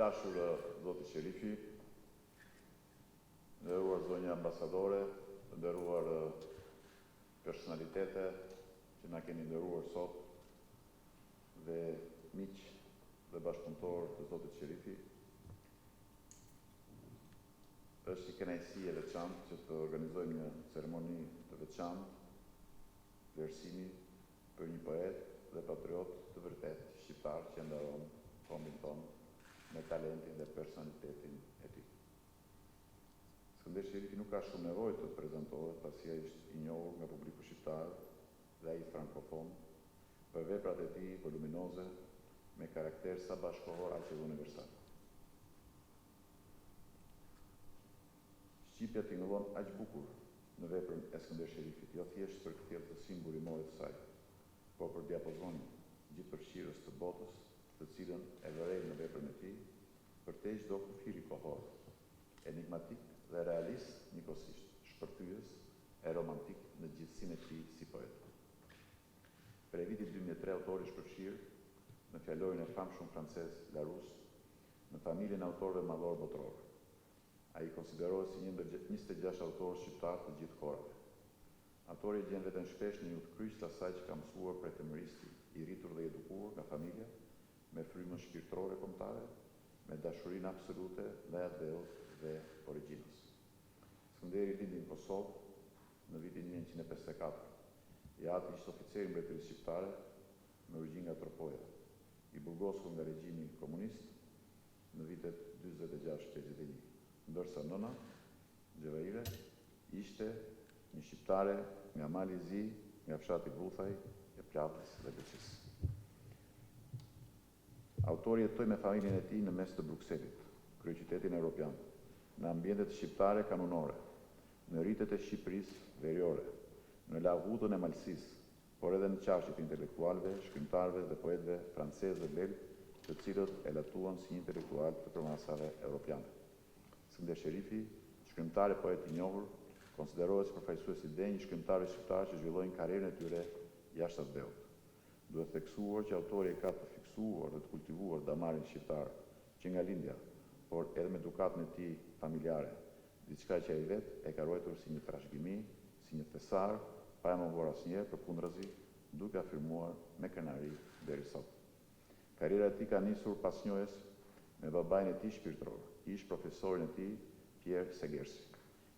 dashur zoti Sherifi, nderuar zonja ambasadore, të nderuar personalitete që na keni nderuar sot dhe miq dhe bashkëpunëtor të zotit Sherifi. Është i kënaqësi e veçantë që të organizojmë një ceremoni të veçantë vlerësimi për një poet dhe patriot të vërtet shqiptar që ndaron kombin ton me talentin dhe personalitetin e tij. Skënder Sherifi nuk ka shumë nevojë të prezantohet pasi ai është i njohur nga publiku shqiptar dhe ai frankofon për veprat e tij voluminoze me karakter sa bashkëkohor aq edhe universal. Shqipja tingëllon aq bukur në veprën e Skënder Sherifit, jo thjesht për këtë të simbolimore të saj, por për diapozonin gjithëpërfshirës të botës, të cilën e vërej në veprën e tij, përtej çdo kufiri kohor, enigmatik dhe realist njëkohësisht, shpërthyes e romantik në gjithësinë e tij si poet. Prej vitit 2003 autori është përfshirë në fjalorin e famshëm francez Larousse, në familjen e autorëve madhor botror. Ai konsiderohet si një ndër 26 autorë shqiptar të gjithë kohërave. Autori gjen veten shpesh në një udhkryq të asaj që ka mësuar prej femëristi, i rritur dhe edukuar nga familja, me frymën shpirtërore kombëtare, me dashurinë absolute ndaj atëveut dhe origjinës. Skënderi lindi në Kosovë në vitin 1954. I ati ishte oficer i mbretërisë shqiptare me origjinë nga Tropoja, i burgosur nga regjimi komunist në vitet 46-51. Ndërsa nëna, Gjevaire, ishte një shqiptare nga Mali i Zi, nga fshati Buthaj, e Plavës dhe Beqis. Autori jetoi me familjen e tij në mes të Brukselit, kryeqytetin evropian, në ambientet shqiptare kanunore, në rritet e Shqipërisë veriore, në lagudën e Malësisë, por edhe në qashjet intelektualëve, shkrimtarëve dhe poetëve francezë dhe belg, të cilët e latuan si një intelektual të përmasave evropiane. Skënder Sherifi, shkrimtar e poet i njohur, konsiderohet si përfaqësues i denj shkrimtarëve shqiptar që zhvillojnë karrierën e tyre jashtë atëveut. Duhet theksuar që autori ka të fiksuar dhe të kultivuar damarin shqiptar që nga lindja, por edhe me edukatën e tij familjare, diçka që ai vet e ka ruajtur si një trashëgimi, si një thesar, pa e mohuar asnjëherë, përkundrazi, duke afirmuar me krenari deri sot. Karriera e tij ka nisur pas njohjes me babain e tij shpirtëror, ish profesorin e tij, Pierre Segersi,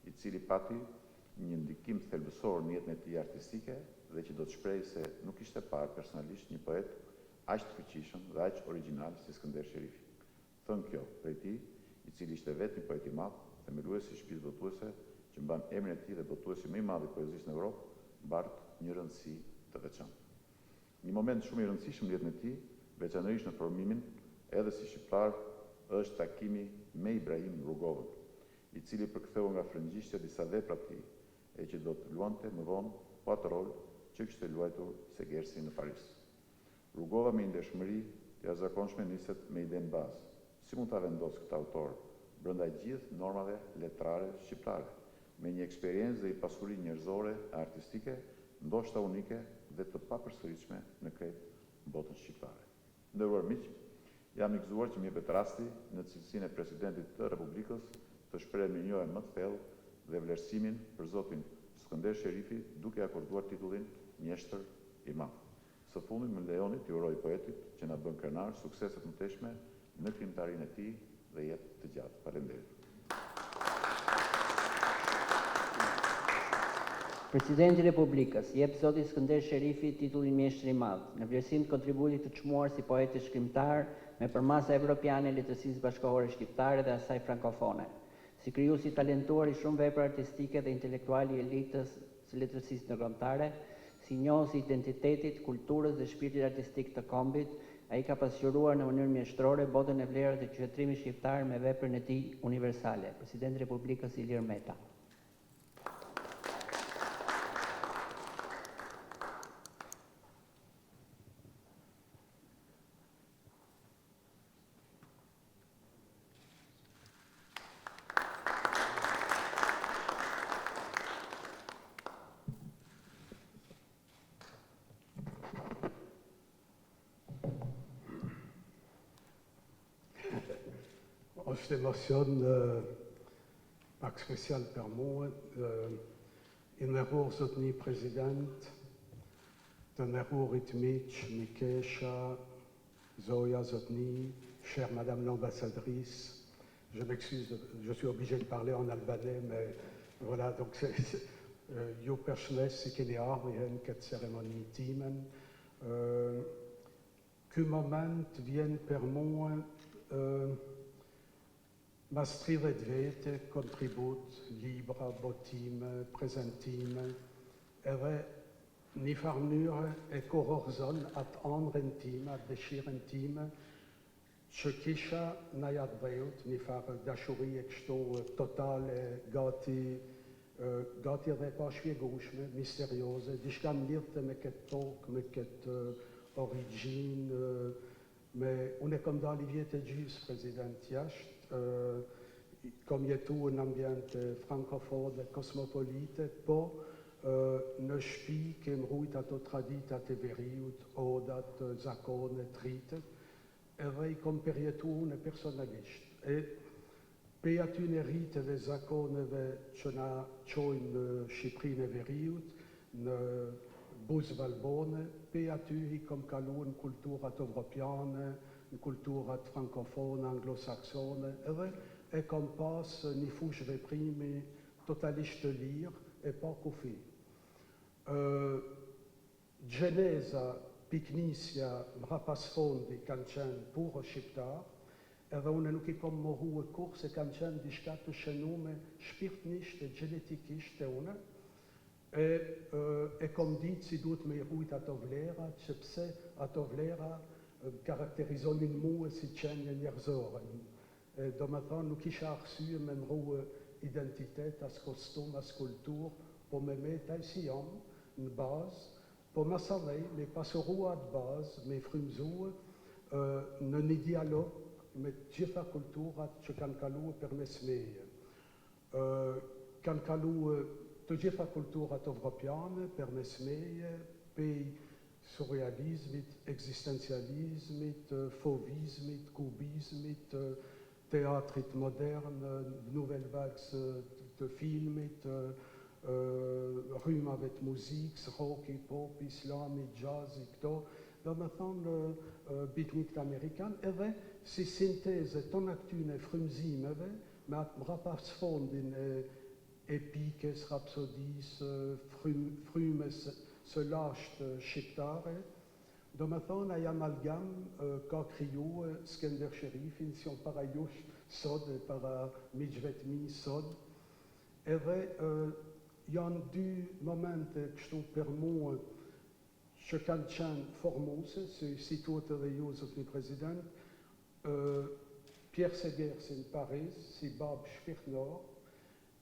i cili pati një ndikim thelbësor në jetën e tij artistike dhe që do të shprehej se nuk ishte parë personalisht një poet aq të fuqishëm dhe aq origjinal si Skënder Sherifi. Thënë kjo prej tij, i cili ishte vetë një poet i madh, themeluesi i shtëpisë botuese, që mban emrin e tij dhe botuesi më i madh i poezisë në Evropë, mbart një rëndësi të veçantë. Një moment shumë i rëndësishëm në jetën e tij, veçanërisht në formimin edhe si shqiptar, është takimi me Ibrahim Rugovën, i cili përktheu nga frëngjishtja disa vepra të tij, e që do të luante më vonë po atë rol që kishte luajtur Segersi në Paris. Rugova me ndeshmëri të jashtëzakonshme niset me idenë bazë. Si mund ta vendos këtë autor brenda gjithë normave letrare shqiptare, me një eksperiencë dhe i pasuri njerëzore e artistike, ndoshta unike dhe të papërsëritshme në krejt botën shqiptare. Nderuar miq, jam i gëzuar që më jepet rasti në cilësinë e presidentit të Republikës të shpreh mirënjohjen më të thellë dhe vlerësimin për zotin Skënder Sherifi, duke akorduar titullin mjeshtër i madh. Së fundit më lejoni t'ju uroj poetit që na bën krenar sukseset më teshme në krimtarinë e tij dhe jetë të gjatë. Faleminderit. Presidenti i Republikës jep zotit Skënder Sherifi titullin mjeshtër i madh, në vlerësim të kontributit të çmuar si poet e shkrimtar me përmasa evropiane e letërsisë bashkëkohore shqiptare dhe asaj frankofone, si krijues i talentuar i shumë vepra artistike dhe intelektual i elitës së letërsisë ndërkombëtare, si njohës i identitetit, kulturës dhe shpirtit artistik të kombit, ai ka pasqyruar në mënyrë mjeshtërore botën e vlerave të qytetërimit shqiptar me veprën e tij universale. Presidenti i Republikës Ilir Meta. Als de emotion pak special per moi, in error zotni president, d'un error rythmique, Mikesha, Zoya Zotni, chère Madame l'ambassadrice, je m'excuse, je suis obligé de parler en albanais, mais voilà, donc c'est jo personnage qui est arrivé cette cérémonie timen. Que moment vient per moi Maastricht wete, contribut, libra, botim, presentim, ni farnure e cororzon at andrentim, at dechirentim, Tschekisha najat breut, ni far dashuri eksto total gati repaschwiegushme, mysteriose, dishkan lirte meket tok, meket origine, mais on est comme dans l'Iviette Jus, président Yacht, comme il y a tout un ambiente francophone, cosmopolite, po ne spi che mruit at tradit at everiut, odat, zakone, trite, erei comme perietune personalist. Et peatune rite ve zakone ve chona choin Chyprine veriut, ne bus valbone, peatui comme calun cultura evropiane, cultura francophone, anglo-saxone, et comme passe ni fouche ve prime totaliste lire et pas couffé. Genesa, Picnicia, Rapasfondi, Cancen, pour Schiptar, una nuki comme moru course Cancen di status nome, spirt nicht genetikiste una, e comme dit, si doet me ruit atovlera, cepse atovlera, caractérisons une moue si tchen yerzoren. Dans maintenant, nous qui charsu même roue identité, as costume, as culture, pour me mettre ici une base, pour ma salée, mais pas sur roue de base, mais frumzou, non ni dialogue, mais jefa culture, tchekankalou permet kankalou, jefa culture evropiane, permet pays surrealisme, existentialisme, fauvisme, cubisme, théâtre moderne, nouvelle vague de films, rhume avec musique, rock, hip-hop, islam, jazz, tout. Dans maintenant, le beatnik américain, si synthèse, ton actune, frumzim, mais rapace fond épiques, rhapsodies, frumes, se lâche chiptare. Dans maintenant, il y a amalgame, kakriou, Skender Sherif, inition parayouch, sod, para midjvetmi, sod. Il y a deux moments que je per moi, je cancan formose, c'est situé au président. Pierre Seguer, c'est Paris, c'est Bab Spirnor.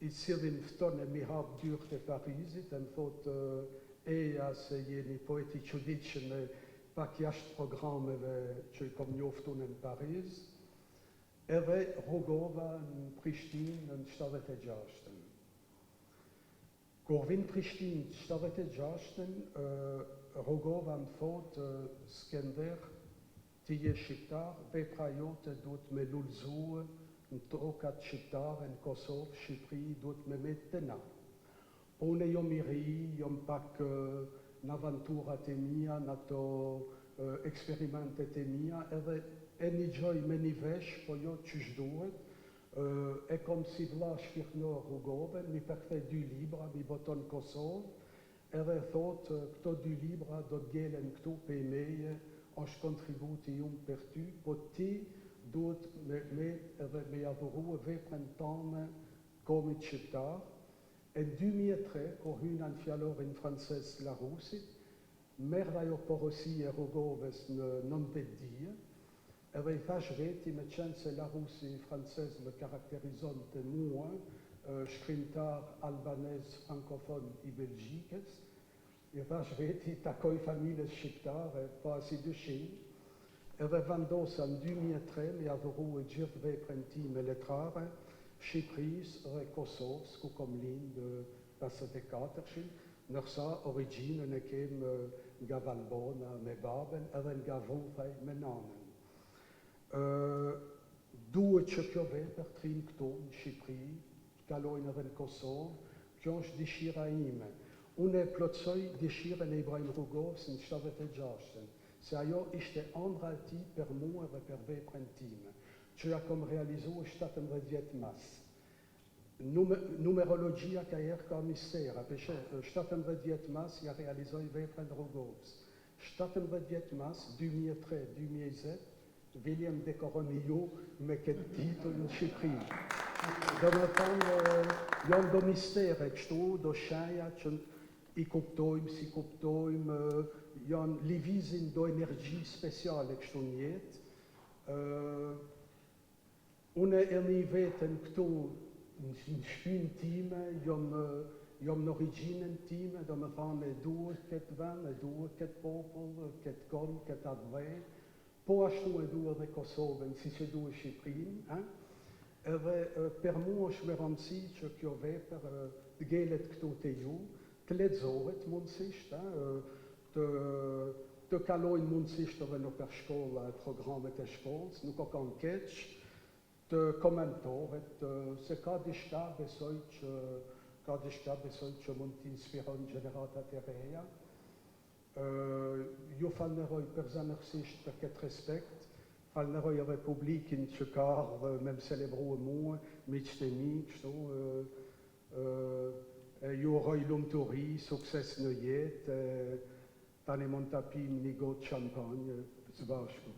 Il servent une mihab dur de Paris, c'est un faute les poétiques judiques, mais pas qu'il y a ce programme comme nous en Paris. Et Rogova, Pristine, Stavete Jasten. Corvin Pristine, Stavete Jasten, Rogova, faute Skender, Tige Shiptar, Veprayot, d'autres Melulzou, Trokat Shiptar, en Kosovo, Chyprie, d'autres Memetena. On est yomiri, yompak n'aventura temia, nato experimente temia, eni joy meni vesh, poyo tchujdoet, e comme si vlash firno rugoven, mi perfet du libra, mi boton Kosovo, thot, kto du libra, dot gelen kto pemeie, os contributium pertu, poti, dot me avoru, veprentame, comit chiptar, et du mietre, qu'on une fialor in française la Russie, merveilleux por aussi erogoves non pedia, et fajveti me chance la Russie française le caractérisante moins, scrintar albanese francophone i belgiques, et fajveti takoi famille schiptar, pas assez de Chine, et vandos en du mietre, mais avoru et jirve prenti me letrare, Chypris, Kosos, Kukomlin, Passate Katerschin, Nersa, origine, Nekem, Gavalbona, Mebaben, Even Gavon, Menanen. due ce chiove per trincton Chyprie, caloiner in Kosovo, kionch dishiraim. Une plotsoi dishira nebrain rugovs in stavet e jasten. Se aio iste andrati per muore per ve prentim. Ce a comme realizo statem rediet mas. Numerologia caer ca mistera, peche statem rediet mas ia realizo i ve prend rugovs. Statem rediet mas 2003, 2007, William de Coronillo, me che titolo in Chyprie. Jan do mistère, ik sto do Shaya, ik koptoim, Jan livizin do energie speciale, ik sto niet. Une weten kto een spin team, Jan originen team, dan me van doe ket van, doe ket popel, ket kon, ket adwe. Poastu doe de Kosovo, si se doe Chyprien, per moos meranci, ce che ove per gelet kto te ju, tledzoret munsicht, te kaloin munsicht no per school, programme te schools, nu ook an ketch, te commentoret, se kadishta besoit, mont inspiron generata terea, io falneroi per zanersicht per ket respect, falneroi a republik in Tchekar, même célébro mo, mitstemi, io roi lumtori, success neuiet, tane montapin nigot champagne, zwaarschko.